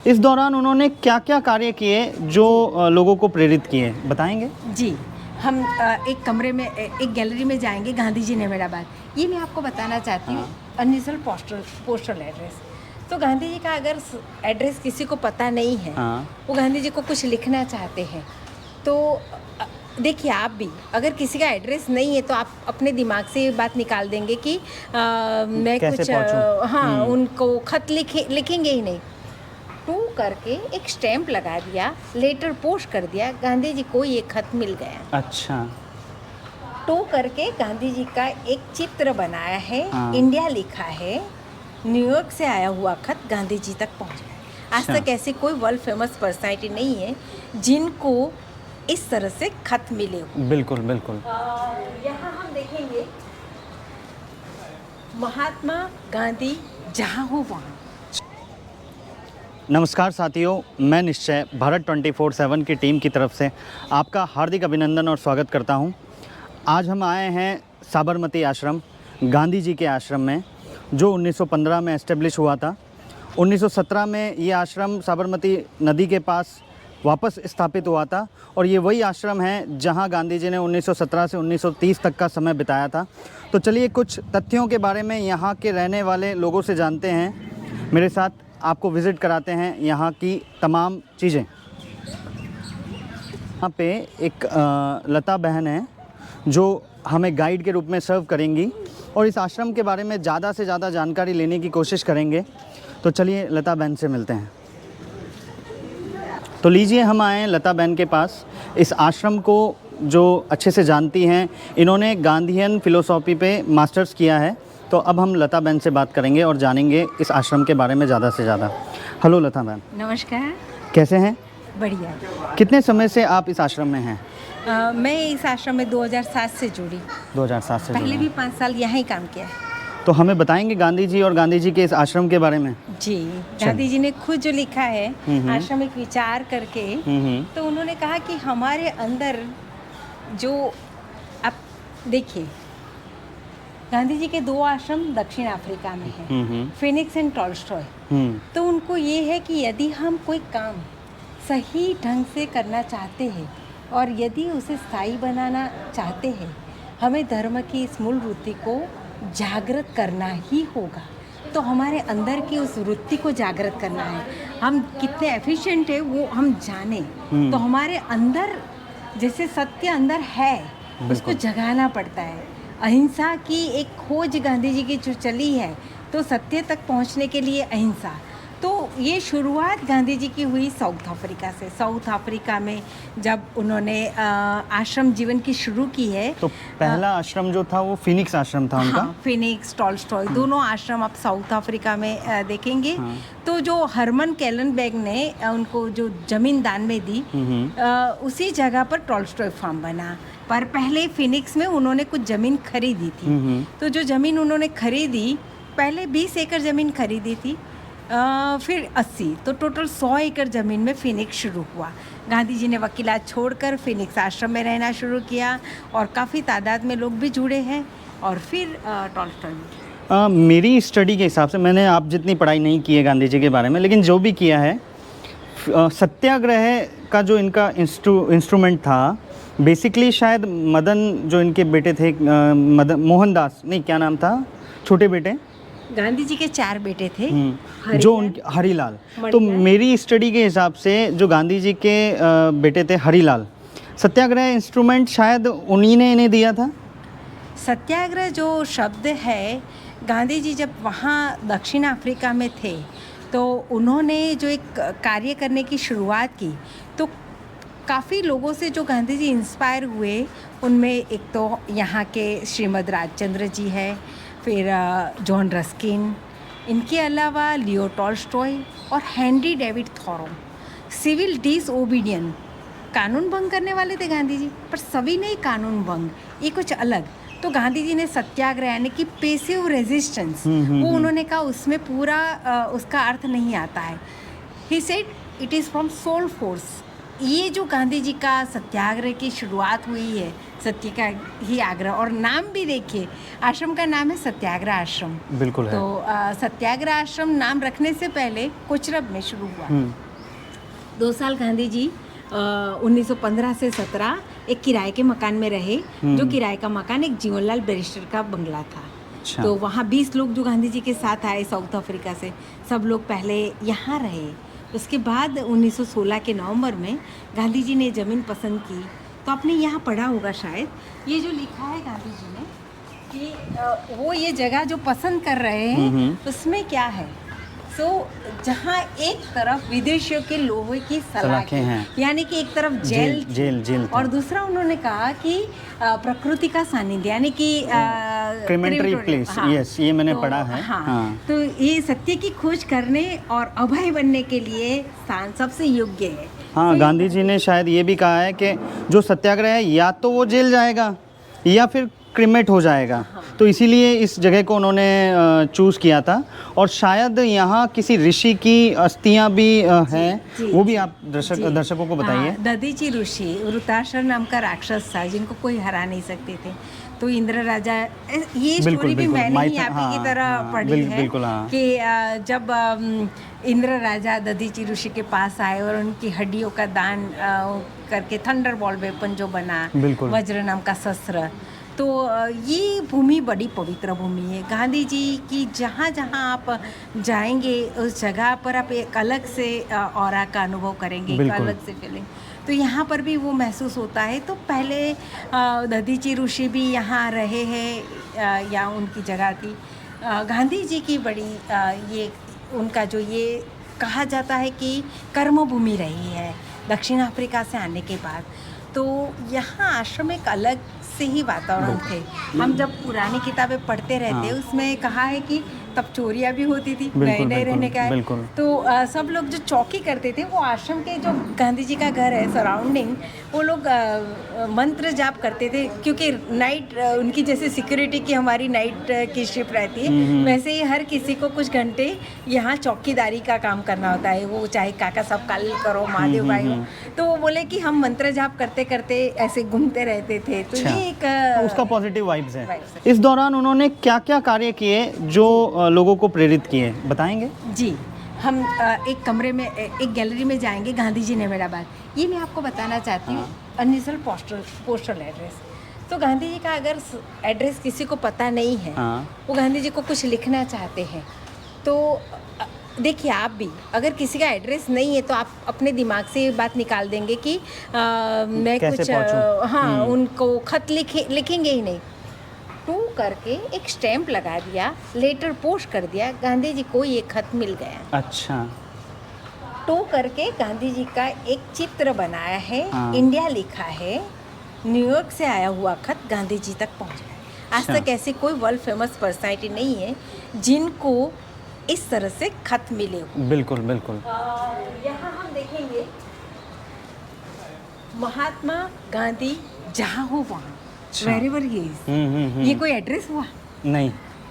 इस दौरान उन्होंने क्या क्या कार्य किए जो लोगों को प्रेरित किए, बताएंगे? जी, हम एक कमरे में एक गैलरी में जाएंगे, गांधी जी ने मेरा बात ये मैं आपको बताना चाहती हूँ। अनयूजुअल पोस्टल एड्रेस, तो गांधी जी का अगर एड्रेस किसी को पता नहीं है, वो गांधी जी को कुछ लिखना चाहते हैं, तो देखिए आप भी अगर किसी का एड्रेस नहीं है तो आप अपने दिमाग से ये बात निकाल देंगे कि मैं कैसे कुछ पहुंचूं? उनको खत लिखेंगे ही नहीं। टू करके एक स्टैंप लगा दिया, लेटर पोस्ट कर दिया, गांधी जी को ये खत मिल गया। अच्छा। टू करके गांधी जी का एक चित्र बनाया है, इंडिया लिखा है, न्यूयॉर्क से आया हुआ खत गांधी जी तक पहुंच गया। आज तक ऐसे कोई वर्ल्ड फेमस पर्सनालिटी नहीं है जिनको इस तरह से खत मिले हो। बिल्कुल बिल्कुल। यहाँ हम देखेंगे महात्मा गांधी जहाँ हो वहाँ। नमस्कार साथियों, मैं निश्चय भारत 24/7 की टीम की तरफ से आपका हार्दिक अभिनंदन और स्वागत करता हूं। आज हम आए हैं साबरमती आश्रम, गांधी जी के आश्रम में, जो 1915 में एस्टेब्लिश हुआ था। 1917 में ये आश्रम साबरमती नदी के पास वापस स्थापित हुआ था और ये वही आश्रम है जहां गांधी जी ने 1917 से 1930 तक का समय बिताया था। तो चलिए कुछ तथ्यों के बारे में यहाँ के रहने वाले लोगों से जानते हैं। मेरे साथ आपको विज़िट कराते हैं यहाँ की तमाम चीज़ें। यहाँ पे एक लता बहन है जो हमें गाइड के रूप में सर्व करेंगी और इस आश्रम के बारे में ज़्यादा से ज़्यादा जानकारी लेने की कोशिश करेंगे। तो चलिए लता बहन से मिलते हैं। तो लीजिए, हम आए हैं लता बहन के पास। इस आश्रम को जो अच्छे से जानती हैं, इन्होंने गांधीयन फ़िलोसॉफ़ी पे मास्टर्स किया है। तो अब हम लता बहन से बात करेंगे और जानेंगे इस आश्रम के बारे में ज़्यादा से ज़्यादा। हेलो लता बहन। नमस्कार। कैसे हैं? बढ़िया। कितने समय से आप इस आश्रम में हैं? मैं इस आश्रम में 2007 से जुड़ी। 2007 से पहले भी 5 साल यहाँ ही काम किया है। तो हमें बताएंगे गांधी जी और गांधी जी के इस आश्रम के बारे में? जी, गांधी जी ने खुद जो लिखा है आश्रम एक विचार करके, तो उन्होंने कहा कि हमारे अंदर जो, आप देखिए गांधी जी के 2 आश्रम दक्षिण अफ्रीका में हैं, फिनिक्स एंड टॉल्स्टॉय। तो उनको ये है कि यदि हम कोई काम सही ढंग से करना चाहते हैं और यदि उसे स्थायी बनाना चाहते हैं, हमें धर्म की इस मूल वृत्ति को जागृत करना ही होगा। तो हमारे अंदर की उस वृत्ति को जागृत करना है। हम कितने एफिशिएंट है वो हम जाने, तो हमारे अंदर जैसे सत्य अंदर है उसको जगाना पड़ता है। अहिंसा की एक खोज गांधी जी की जो चली है, तो सत्य तक पहुंचने के लिए अहिंसा। तो ये शुरुआत गांधी जी की हुई साउथ अफ्रीका से। साउथ अफ्रीका में जब उन्होंने आश्रम जीवन की शुरू की है, तो पहला आश्रम जो था वो फिनिक्स आश्रम था उनका। हाँ, फिनिक्स, टॉल्स्टॉय, दोनों आश्रम आप साउथ अफ्रीका में देखेंगे। तो जो हरमन कैलनबैग ने उनको जो जमीन दान में दी, उसी जगह पर टॉल्स्टॉय फार्म बना। पर पहले फिनिक्स में उन्होंने कुछ ज़मीन खरीदी थी। तो जो ज़मीन उन्होंने खरीदी, पहले 20 एकड़ ज़मीन खरीदी थी, फिर 80, तो टोटल 100 एकड़ ज़मीन में फिनिक्स शुरू हुआ। गांधी जी ने वकीलात छोड़कर फिनिक्स आश्रम में रहना शुरू किया और काफ़ी तादाद में लोग भी जुड़े हैं। और फिर टॉल्स्टॉय मेरी स्टडी के हिसाब से, मैंने आप जितनी पढ़ाई नहीं की है गांधी जी के बारे में, लेकिन जो भी किया है, सत्याग्रह का जो इनका इंस्ट्रूमेंट था, बेसिकली शायद मदन, जो इनके बेटे थे, मदन मोहनदास, नहीं क्या नाम था छोटे बेटे? गांधी जी के 4 बेटे थे, जो उनके हरीलाल। तो मेरी स्टडी के हिसाब से जो गांधी जी के बेटे थे हरीलाल, सत्याग्रह इंस्ट्रूमेंट शायद उन्हीं ने इन्हें दिया था। सत्याग्रह जो शब्द है, गांधी जी जब वहाँ दक्षिण अफ्रीका में थे तो उन्होंने जो एक कार्य करने की शुरुआत की, तो काफ़ी लोगों से जो गांधी जी इंस्पायर हुए, उनमें एक तो यहाँ के श्रीमद राजचंद्र जी है, फिर जॉन रस्किन, इनके अलावा लियो टॉल्स्टॉय और Henry David Thoreau. Civil disobedience, कानून भंग करने वाले थे गांधी जी, पर सभी नहीं कानून भंग, ये कुछ अलग। तो गांधी जी ने सत्याग्रह यानी कि पैसिव रेजिस्टेंस, वो उन्होंने कहा उसमें पूरा उसका अर्थ नहीं आता है। He said it is from soul force, ये जो गांधी जी का सत्याग्रह की शुरुआत हुई है, सत्य का ही आग्रह, और नाम भी देखिए, आश्रम का नाम है सत्याग्रह आश्रम। बिल्कुल है। तो सत्याग्रह आश्रम नाम रखने से पहले कोचरब में शुरू हुआ। 2 साल गांधी जी 1915 से 17 एक किराए के मकान में रहे, जो किराए का मकान एक जीवनलाल बैरिस्टर का बंगला था। अच्छा। तो वहाँ 20 लोग जो गांधी जी के साथ आए साउथ अफ्रीका से, सब लोग पहले यहाँ रहे। उसके बाद 1916 के नवंबर में गांधी जी ने ज़मीन पसंद की। तो आपने यहाँ पढ़ा होगा शायद, ये जो लिखा है गांधी जी ने कि वो ये जगह जो पसंद कर रहे हैं उसमें क्या है। सो जहाँ एक तरफ विदेशियों के लोहे की सलाखें हैं, यानी कि एक तरफ जेल और दूसरा उन्होंने कहा कि प्रकृति का सानिध्य, यानी कि क्रीमेंटरी प्लेस। यस, ये मैंने पढ़ा है। हाँ, तो ये सत्य की खोज करने और अभय बनने के लिए स्थान सबसे योग्य है। हाँ, गांधी जी ने शायद ये भी कहा है कि जो सत्याग्रह है या तो वो जेल जाएगा या फिर क्रिमेट हो जाएगा। हाँ। तो इसीलिए इस जगह को उन्होंने चूज़ किया था। और शायद यहाँ किसी ऋषि की अस्थियाँ भी हैं, वो भी आप दर्शकों को बताइए। दधीची ऋषि वृतासुर नाम का राक्षस था जिनको कोई हरा नहीं सकते थे। तो इंद्र राजा, ये स्टोरी भी मैंने ही आप ही की तरह पढ़ी है कि जब इंद्र राजा दधीची ऋषि के पास आए और उनकी हड्डियों का दान करके थंडरबॉल्ट वेपन जो बना, वज्र नाम का शस्त्र, तो ये भूमि बड़ी पवित्र भूमि है गांधी जी की। जहाँ जहाँ आप जाएंगे उस जगह पर आप एक अलग से ऑरा का अनुभव करेंगे, एक अलग से फीलिंग। तो यहाँ पर भी वो महसूस होता है। तो पहले दधीची ऋषि भी यहाँ रहे हैं या उनकी जगह थी। गांधी जी की बड़ी ये उनका जो ये कहा जाता है कि कर्मभूमि रही है दक्षिण अफ्रीका से आने के बाद। तो यहाँ आश्रम एक अलग से ही वातावरण थे। हम जब पुरानी किताबें पढ़ते रहते उसमें कहा है कि तब चोरियाँ भी होती थी, नए नए रहने का है। तो सब लोग जो चौकी करते थे वो आश्रम के जो गांधी जी का घर है सराउंडिंग, वो लोग मंत्र जाप करते थे, क्योंकि नाइट उनकी जैसे सिक्योरिटी की हमारी नाइट की शिफ्ट रहती है, वैसे ही हर किसी को कुछ घंटे यहाँ चौकीदारी का काम करना होता है। वो चाहे काका साहब काल करो, महादेव भाई हो, तो वो बोले कि हम मंत्र जाप करते करते ऐसे घूमते रहते थे। तो ये एक उसका पॉजिटिव वाइब्स है। इस दौरान उन्होंने क्या क्या कार्य किए जो लोगों को प्रेरित किए, बताएंगे? जी, हम एक कमरे में, एक गैलरी में जाएंगे, गांधी जी ने मेरा बात। ये मैं आपको बताना चाहती हूँ, अनयूजुअल पोस्टल एड्रेस। तो गांधी जी का अगर एड्रेस किसी को पता नहीं है, वो गांधी जी को कुछ लिखना चाहते हैं, तो देखिए आप भी अगर किसी का एड्रेस नहीं है तो आप अपने दिमाग से ये बात निकाल देंगे कि मैं कुछ उनको खत लिखेंगे ही नहीं। टू करके एक स्टैंप लगा दिया, लेटर पोस्ट कर दिया, गांधी जी को ये खत मिल गया। अच्छा। टू करके गांधी जी का एक चित्र बनाया है, इंडिया लिखा है, न्यूयॉर्क से आया हुआ खत गांधी जी तक पहुंच गया। आज तक ऐसी कोई वर्ल्ड फेमस पर्सनालिटी नहीं है जिनको इस तरह से खत मिले हो। बिल्कुल बिल्कुल। यहाँ हम देखेंगे महात्मा गांधी जहाँ हो वहाँ, wherever he is। ये कोई एड्रेस हुआ? नहीं,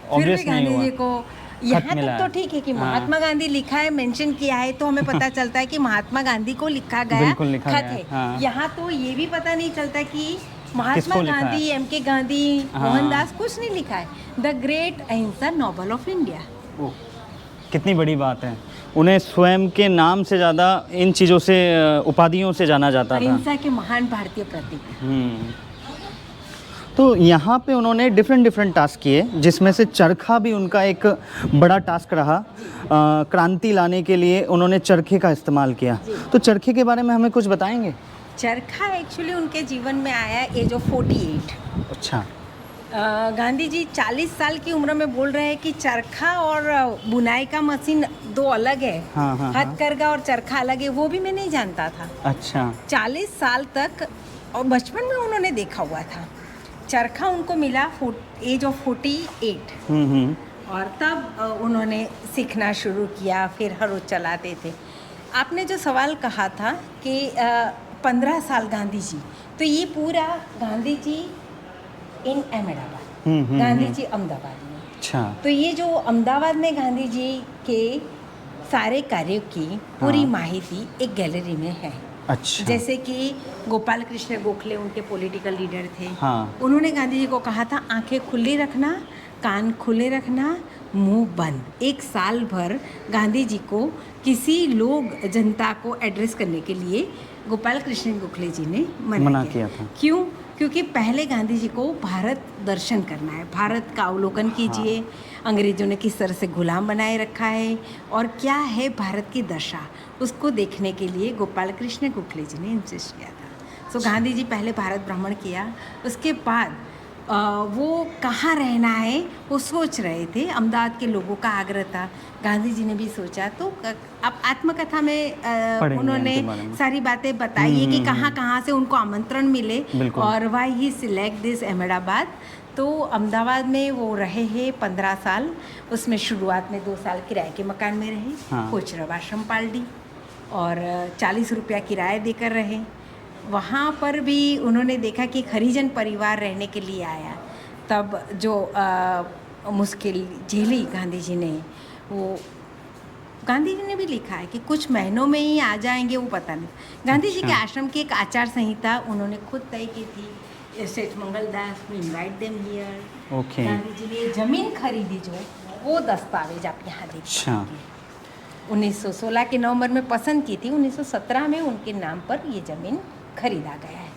ऑब्वियस नहीं हुआ। गांधी जी को यहाँ तक तो ठीक है कि महात्मा गांधी लिखा है, मेंशन किया है, तो हमें पता चलता है कि महात्मा गांधी को लिखा गया खत है। यहाँ तो ये भी पता नहीं चलता कि महात्मा गांधी, एम.के. गांधी, मोहनदास, कुछ नहीं लिखा है। द ग्रेट अहिंसा नोबल ऑफ इंडिया। कितनी बड़ी बात है। उन्हें स्वयं के नाम से ज़्यादा इन चीज़ों से, उपाधियों से जाना जाता था। अहिंसा के महान भारतीय प्रतीक। तो यहाँ पे उन्होंने डिफरेंट टास्क किए, जिसमें से चरखा भी उनका एक बड़ा टास्क रहा। क्रांति लाने के लिए उन्होंने चरखे का इस्तेमाल किया। तो चरखे के बारे में हमें कुछ बताएंगे? चरखा एक्चुअली उनके जीवन में आया एज ऑफ 48। अच्छा। गांधी जी 40 साल की उम्र में बोल रहे हैं कि चरखा और बुनाई का मशीन दो अलग है। हथकरघा और चरखा अलग है, वो भी मैं नहीं जानता था। अच्छा। 40 साल तक, और बचपन में उन्होंने देखा हुआ था। चरखा उनको मिला एज ऑफ 48। और तब उन्होंने सीखना शुरू किया, फिर हर रोज चलाते थे। आपने जो सवाल कहा था कि 15 साल गांधी जी, तो ये पूरा गांधी जी इन अहमदाबाद, गांधी जी अहमदाबाद में। अच्छा। तो ये जो अहमदाबाद में गांधी जी के सारे कार्यों की पूरी माहिती एक गैलरी में है। अच्छा। जैसे कि गोपाल कृष्ण गोखले उनके पॉलिटिकल लीडर थे। हाँ। उन्होंने गांधी जी को कहा था आंखें खुली रखना, कान खुले रखना, मुंह बंद। एक साल भर गांधी जी को किसी लोग जनता को एड्रेस करने के लिए गोपाल कृष्ण गोखले जी ने मना किया था। क्यों? क्योंकि पहले गांधी जी को भारत दर्शन करना है, भारत का अवलोकन कीजिए। अंग्रेजों ने किस तरह से गुलाम बनाए रखा है और क्या है भारत की दशा, उसको देखने के लिए गोपाल कृष्ण गोखले जी ने इंसिस्ट किया था। सो गांधी जी पहले भारत भ्रमण किया, उसके बाद वो कहाँ रहना है वो सोच रहे थे। अहमदाबाद के लोगों का आग्रह था, गांधी जी ने भी सोचा। तो अब आत्मकथा में उन्होंने इनके बारे में। सारी बातें बताई है कि कहाँ कहाँ से उनको आमंत्रण मिले और why he select this Ahmedabad. तो अहमदाबाद में वो रहे हैं 15 साल। उसमें शुरुआत में 2 साल किराए के मकान में रहे, कोचरब आश्रम पालडी, और 40 रुपया किराया देकर रहे। वहाँ पर भी उन्होंने देखा कि एक हरिजन परिवार रहने के लिए आया, तब जो मुश्किल झेली गांधी जी ने, वो गांधी जी ने भी लिखा है कि कुछ महीनों में ही आ जाएंगे वो पता नहीं। गांधी जी के आश्रम की एक आचार संहिता उन्होंने खुद तय की थी। Seth Mangaldas we invite them here. Okay. Gandhi ji ने जमीन खरीदी, जो वो दस्तावेज आप यहाँ देख सकते हैं। 1916 के नवंबर में पसंद की थी, 1917 में उनके नाम पर ये ज़मीन खरीदा गया है।